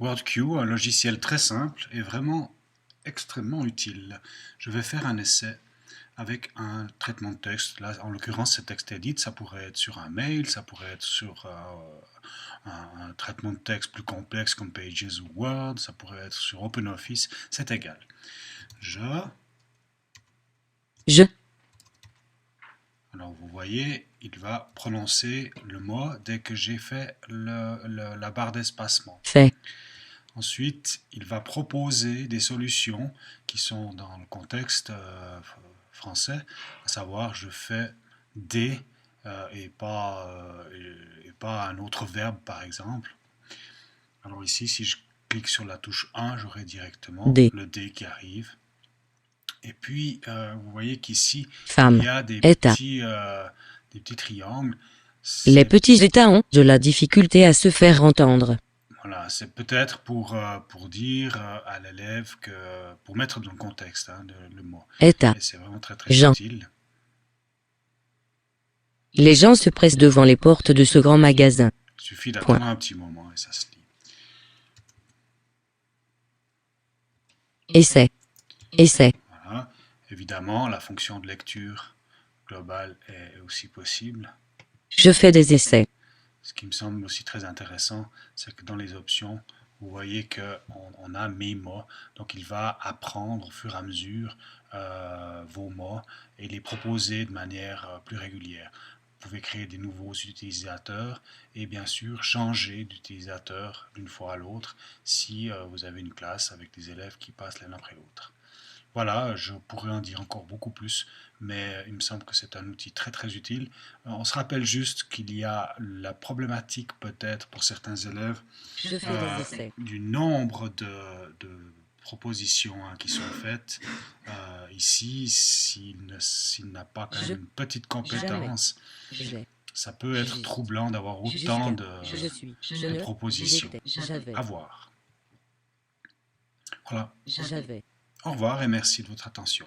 WordQ, un logiciel très simple et vraiment extrêmement utile. Je vais faire un essai avec un traitement de texte. Là, en l'occurrence, c'est TextEdit. Ça pourrait être sur un mail, ça pourrait être sur un traitement de texte plus complexe comme Pages ou Word, ça pourrait être sur OpenOffice, c'est égal. Alors vous voyez, il va prononcer le mot dès que j'ai fait la barre d'espacement. Fait. Ensuite, il va proposer des solutions qui sont dans le contexte français, à savoir je fais des et pas un autre verbe par exemple. Alors ici, si je clique sur la touche 1, j'aurai directement Des. le D qui arrive. Et puis, vous voyez qu'ici, il Femme. y a des État. petits triangles. Les petits états ont de la difficulté à se faire entendre. Voilà, c'est peut-être pour dire à l'élève pour mettre dans le contexte le mot. État. Et c'est vraiment très très Jean. utile. Les gens se pressent devant les portes de ce grand magasin. Il suffit Point. d'attendre un petit moment et ça se lit. Essai. Essai. Voilà. Évidemment, la fonction de lecture globale est aussi possible. Je fais des essais. Ce qui me semble aussi très intéressant, c'est que dans les options, vous voyez qu'on a mes mots, donc il va apprendre au fur et à mesure vos mots et les proposer de manière plus régulière. Vous pouvez créer des nouveaux utilisateurs et bien sûr changer d'utilisateur d'une fois à l'autre si vous avez une classe avec des élèves qui passent l'un après l'autre. Voilà, je pourrais en dire encore beaucoup plus, mais il me semble que c'est un outil très très utile. On se rappelle juste qu'il y a la problématique peut-être pour certains élèves Je fais des essais. du nombre de propositions qui sont faites. Ici, s'il n'a pas quand même une petite compétence, ça peut être troublant d'avoir autant de propositions. À voir. Voilà. Au revoir et merci de votre attention.